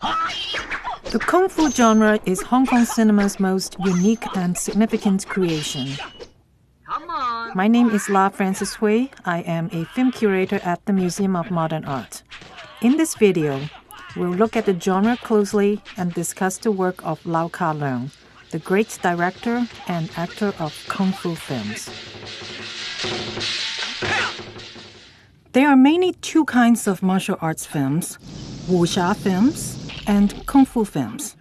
The Kung Fu genre is Hong Kong cinema's most unique and significant creation. My name is La Francis Hui. I am a film curator at the Museum of Modern Art. In this video, we'll look at the genre closely and discuss the work of Lau Kar-leung, the great director and actor of Kung Fu films. There are mainly two kinds of martial arts films, wuxia films and Kung Fu films.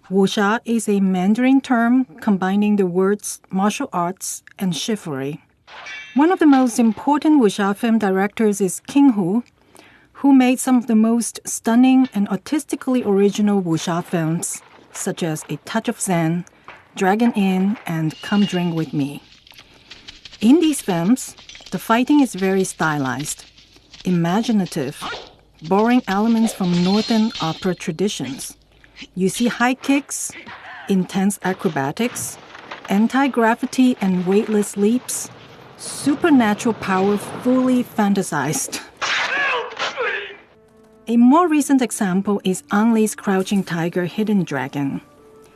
Wuxia is a Mandarin term combining the words martial arts and chivalry. One of the most important wuxia film directors is King Hu, who made some of the most stunning and artistically original wuxia films, such as A Touch of Zen, Dragon Inn, and Come Drink With Me. In these films, the fighting is very stylized, imaginative, borrowing elements from Northern opera traditions. You see high kicks, intense acrobatics, anti-gravity and weightless leaps, supernatural power fully fantasized. A more recent example is Ang Lee's Crouching Tiger, Hidden Dragon.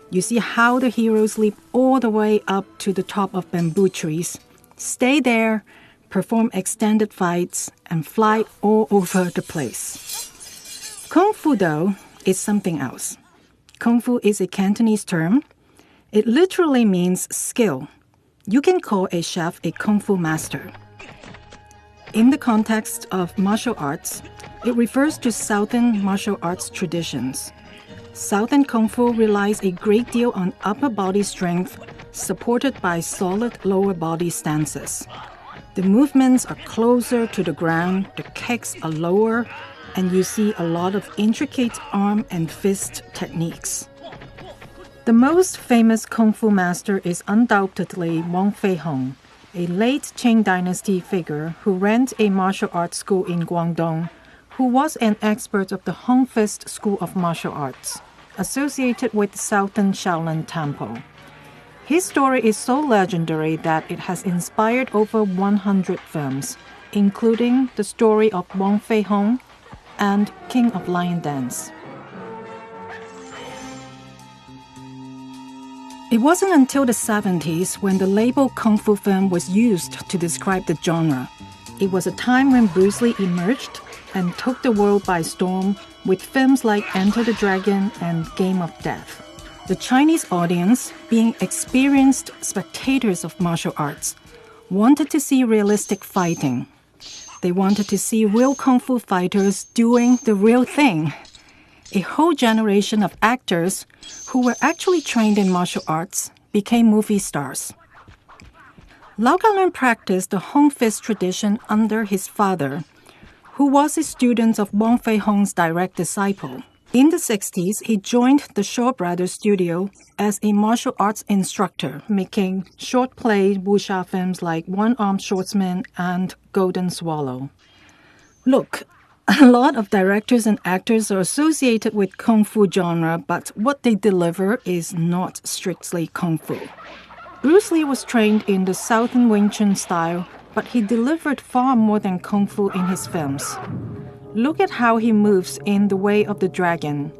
You see how the heroes leap all the way up to the top of bamboo trees, stay there, perform extended fights, and fly all over the place. Kung Fu, though, is something else. Kung Fu is a Cantonese term. It literally means skill. You can call a chef a Kung Fu master. In the context of martial arts, it refers to Southern martial arts traditions. Southern Kung Fu relies a great deal on upper body strength, supported by solid lower body stances. The movements are closer to the ground, the kicks are lower, and you see a lot of intricate arm and fist techniques. The most famous Kung Fu master is undoubtedly Wong Fei Hung, a late Qing dynasty figure who ran a martial arts school in Guangdong, who was an expert of the Hung Fist School of Martial Arts, associated with Southern Shaolin Temple. His story is so legendary that it has inspired over 100 films, including the story of Wong Fei Hung and King of Lion Dance. It wasn't until the 70s when the label Kung Fu film was used to describe the genre. It was a time when Bruce Lee emerged and took the world by storm with films like Enter the Dragon and Game of Death. The Chinese audience, being experienced spectators of martial arts, wanted to see realistic fighting. They wanted to see real Kung Fu fighters doing the real thing. A whole generation of actors who were actually trained in martial arts became movie stars. Lau Kar-leung practiced the Hung Fist tradition under his father, who was a student of Wong Fei Hung's direct disciple. In the 60s, he joined the Shaw Brothers studio as a martial arts instructor, making short play wuxia films like One-Armed Swordsman and Golden Swallow. Look, a lot of directors and actors are associated with Kung Fu genre, but what they deliver is not strictly Kung Fu. Bruce Lee was trained in the Southern Wing Chun style, but he delivered far more than Kung Fu in his films. Look at how he moves in The Way of the Dragon.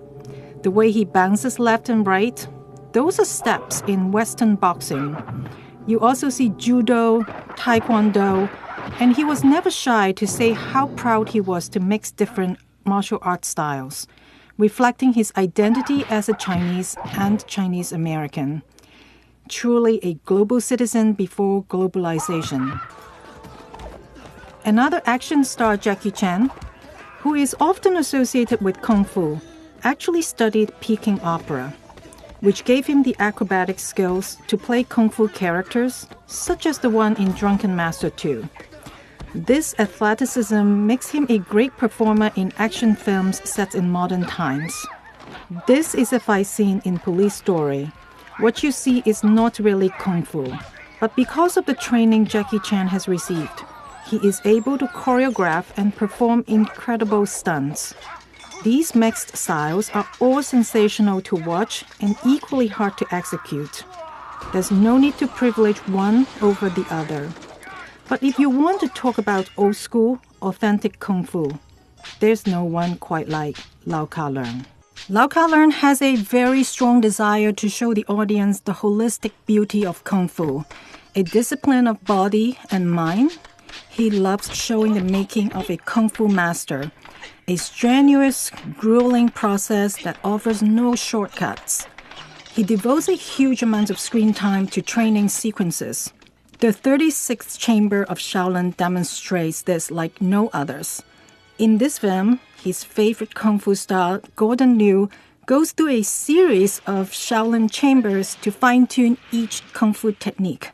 The way he bounces left and right, those are steps in Western boxing. You also see Judo, Taekwondo, and he was never shy to say how proud he was to mix different martial arts styles, reflecting his identity as a Chinese and Chinese American. Truly a global citizen before globalization. Another action star, Jackie Chan, who is often associated with Kung Fu, actually studied Peking opera, which gave him the acrobatic skills to play Kung Fu characters, such as the one in Drunken Master 2. This athleticism makes him a great performer in action films set in modern times. This is a fight scene in Police Story. What you see is not really Kung Fu, but because of the training Jackie Chan has received, he is able to choreograph and perform incredible stunts. These mixed styles are all sensational to watch and equally hard to execute. There's no need to privilege one over the other. But if you want to talk about old school, authentic Kung Fu, there's no one quite like Lau Kar-leung. Lau Ka-learn has a very strong desire to show the audience the holistic beauty of Kung Fu, a discipline of body and mind. He loves showing the making of a Kung Fu master, a strenuous, grueling process that offers no shortcuts. He devotes a huge amount of screen time to training sequences. The 36th Chamber of Shaolin demonstrates this like no others. In this film, his favorite Kung Fu star, Gordon Liu, goes through a series of Shaolin chambers to fine-tune each Kung Fu technique.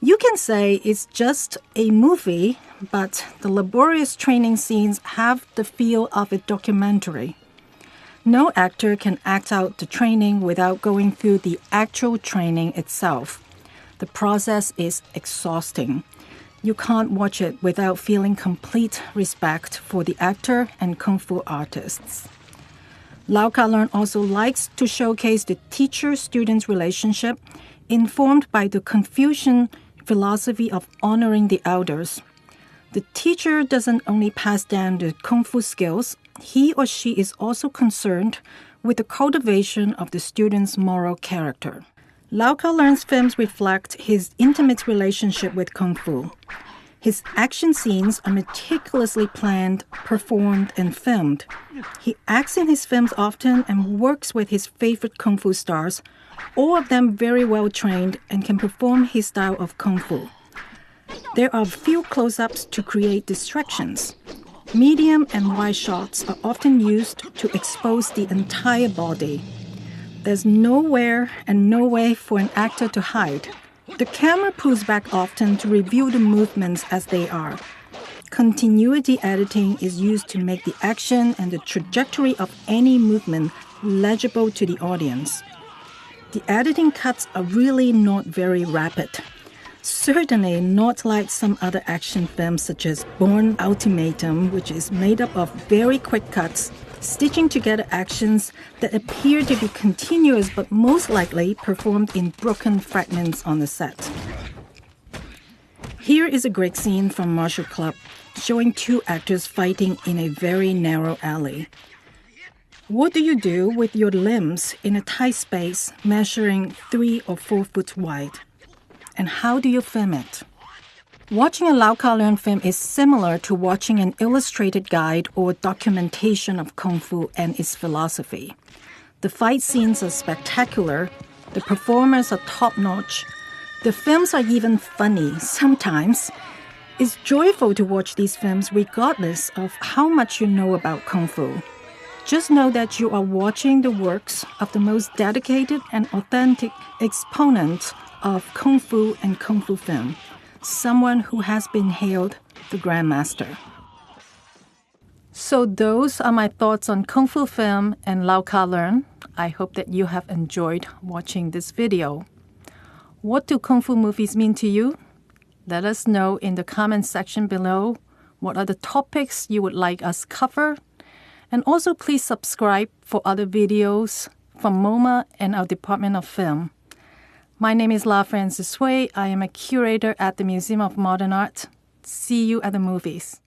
You can say it's just a movie, but the laborious training scenes have the feel of a documentary. No actor can act out the training without going through the actual training itself. The process is exhausting. You can't watch it without feeling complete respect for the actor and Kung Fu artists. Lau Ka-learn also likes to showcase the teacher-student relationship informed by the Confucian philosophy of honoring the elders. The teacher doesn't only pass down the Kung Fu skills, he or she is also concerned with the cultivation of the student's moral character. Lau Ka-learn's films reflect his intimate relationship with Kung Fu. His action scenes are meticulously planned, performed, and filmed. He acts in his films often and works with his favorite Kung Fu stars, all of them very well trained and can perform his style of Kung Fu. There are few close-ups to create distractions. Medium and wide shots are often used to expose the entire body. There's nowhere and no way for an actor to hide. The camera pulls back often to reveal the movements as they are. Continuity editing is used to make the action and the trajectory of any movement legible to the audience. The editing cuts are really not very rapid. Certainly not like some other action films such as Bourne Ultimatum, which is made up of very quick cuts, stitching together actions that appear to be continuous but most likely performed in broken fragments on the set. Here is a great scene from Martial Club, showing two actors fighting in a very narrow alley. What do you do with your limbs in a tight space measuring 3 or 4 foot wide? And how do you film it? Watching a Lau Ka-learn film is similar to watching an illustrated guide or documentation of Kung Fu and its philosophy. The fight scenes are spectacular, the performers are top-notch, the films are even funny sometimes. It's joyful to watch these films regardless of how much you know about Kung Fu. Just know that you are watching the works of the most dedicated and authentic exponent of Kung Fu and Kung Fu film, someone who has been hailed the Grandmaster. So those are my thoughts on Kung Fu film and Lau Ka-learn. I hope that you have enjoyed watching this video. What do Kung Fu movies mean to you? Let us know in the comment section below. What are the topics you would like us cover? And also please subscribe for other videos from MoMA and our Department of Film. My name is La Francis Hui. I am a curator at the Museum of Modern Art. See you at the movies.